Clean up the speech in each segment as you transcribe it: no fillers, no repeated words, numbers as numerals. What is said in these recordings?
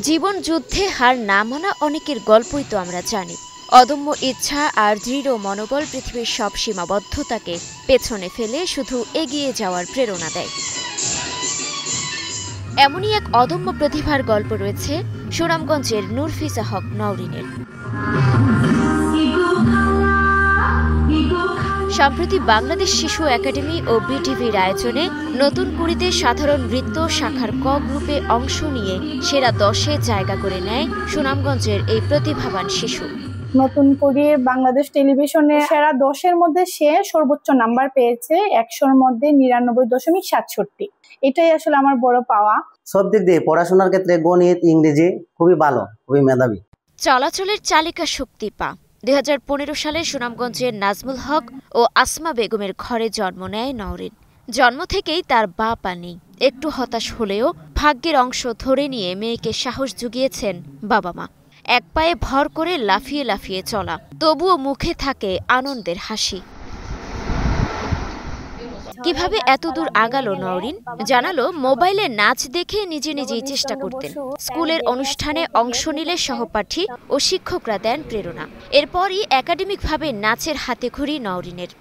জীবন যুদ্ধে হার না মানা অনেকের গল্পই তো আমরা জানি। অদম্য ইচ্ছা আর দৃঢ় মনোবল পৃথিবীর সব সীমাবদ্ধতাকে পেছনে ফেলে শুধু এগিয়ে যাওয়ার প্রেরণা দেয়। এমনই এক অদম্য প্রতিভার গল্প রয়েছে সুনামগঞ্জের নুরফিসা হক নওরিনের। সম্প্রতি বাংলাদেশ শিশু একাডেমি ও বিটিভির আয়োজনে নতুন কুড়িতে সাধারণ নৃত্য শাখার ক গ্রুপে অংশ নিয়ে সেরা 10-এ জায়গা করে নেয় সুনামগঞ্জের এই প্রতিভাবান শিশু। নতুন করে বাংলাদেশ টেলিভিশনে সেরা 10-এর মধ্যে সে সর্বোচ্চ নাম্বার পেয়েছে, 100-র মধ্যে 99.67। এটাই আসলে আমার বড় পাওয়া। সব দিক দিয়ে পড়াশোনার ক্ষেত্রে গণিত, ইংরেজি খুবই ভালো, খুবই মেধাবী। চলাচলের চালিকা শক্তি পা। 2015 সালে সুনামগঞ্জের নাজমুল হক ও আসমা বেগমের ঘরে জন্ম নেয় নওরিন। জন্ম থেকেই তার বা পা নেই। একটু হতাশ হলেও ভাগ্যের অংশ ধরে নিয়ে মেয়েকে সাহস জুগিয়েছেন বাবা মা। এক পায়ে ভর করে লাফিয়ে লাফিয়ে চলা, তবুও মুখে থাকে আনন্দের হাসি। কিভাবে এতদূর আগালো নওরিন? জানালো মোবাইলে নাচ দেখে নিজে নিজেই চেষ্টা করতেন। স্কুলের অনুষ্ঠানে অংশ নিলে সহপাঠী ও শিক্ষকরা দেন প্রেরণা। এরপরই একাডেমিকভাবে নাচের হাতেখড়ি নওরিনের।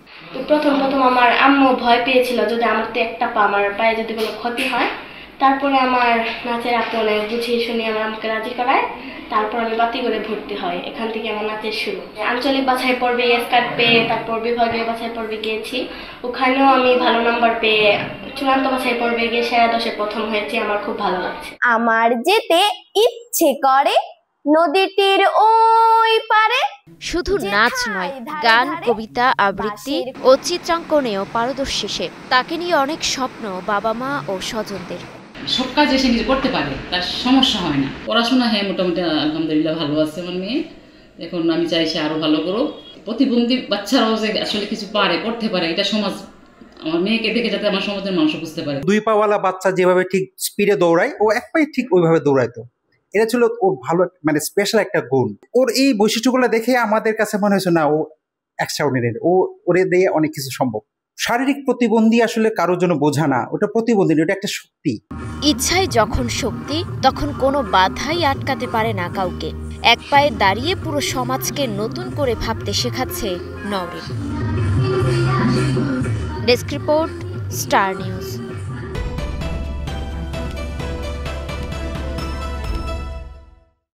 প্রথম আমার আম্মু ভয় পেয়েছিল যদি আমার তো একটা পা, আমার পায়ে যদি কোনো ক্ষতি হয়। তারপরে আমার নাচের আপু অনেক বুঝিয়ে শুনিয়ে আমার আমাকে রাজি করায়। তারপর আমি বাতিঘরে ভর্তি হয়। এখান থেকে আমার নাচের শুরু। আঞ্চলিক বাছাই পর্বে স্কার্ট পেয়ে তারপর বিভাগীয় বাছাই পর্বে গিয়েছি, ওখানেও আমি ভালো নাম্বার পেয়ে চূড়ান্ত বাছাই পর্বে গিয়ে সেরা 10-এ প্রথম হয়েছি। আমার খুব ভালো লাগছে। আমার যেতে ইচ্ছে করে নদীটির ওই পারে। শুধু নাচ নয়, গান, কবিতা, আবৃত্তি ও চিত্রাঙ্কনেও পারদর্শী সে। তাকে নিয়ে অনেক স্বপ্ন বাবা মা ও স্বজনদের। সব কাজ এসে নিজে করতে পারে, তার সমস্যা হয় না। পড়াশোনা মোটামুটি আলহামদুলিল্লাহ ভালো আছে আমার মেয়ে। এখন আমি চাই সে আরো ভালো করুক। প্রতিবন্ধী বাচ্চারাও যে আসলে কিছু পারে, করতে পারে, এটা সমাজ আমার মেয়েকে দেখে যাতে আমার সমাজের মানুষ বুঝতে পারে। 2 পাওয়ালা বাচ্চা যেভাবে ঠিক স্পিডে দৌড়ায়, ও এক পায়ে ঠিক ওইভাবে দৌড়াইতো। এটা ছিল ওর ভালো স্পেশাল একটা গুণ। ওর এই বৈশিষ্ট্যগুলো দেখে আমাদের কাছে মনে হয়েছে না, ও এক্সট্রাঅর্ডিনারি, ওরে দিয়ে অনেক কিছু সম্ভব। শারীরিক প্রতিবন্ধী আসলে কারোর জন্য বোঝা না, ওটা প্রতিবন্ধী, ওটা একটা শক্তি। ইচ্ছায় যখন শক্তি, তখন কোনো বাধাই আটকাতে পারে না কাউকে। এক পায়ে দাঁড়িয়ে পুরো সমাজকে নতুন করে ভাবতে শেখাচ্ছে Nowrin. Desk report, star news.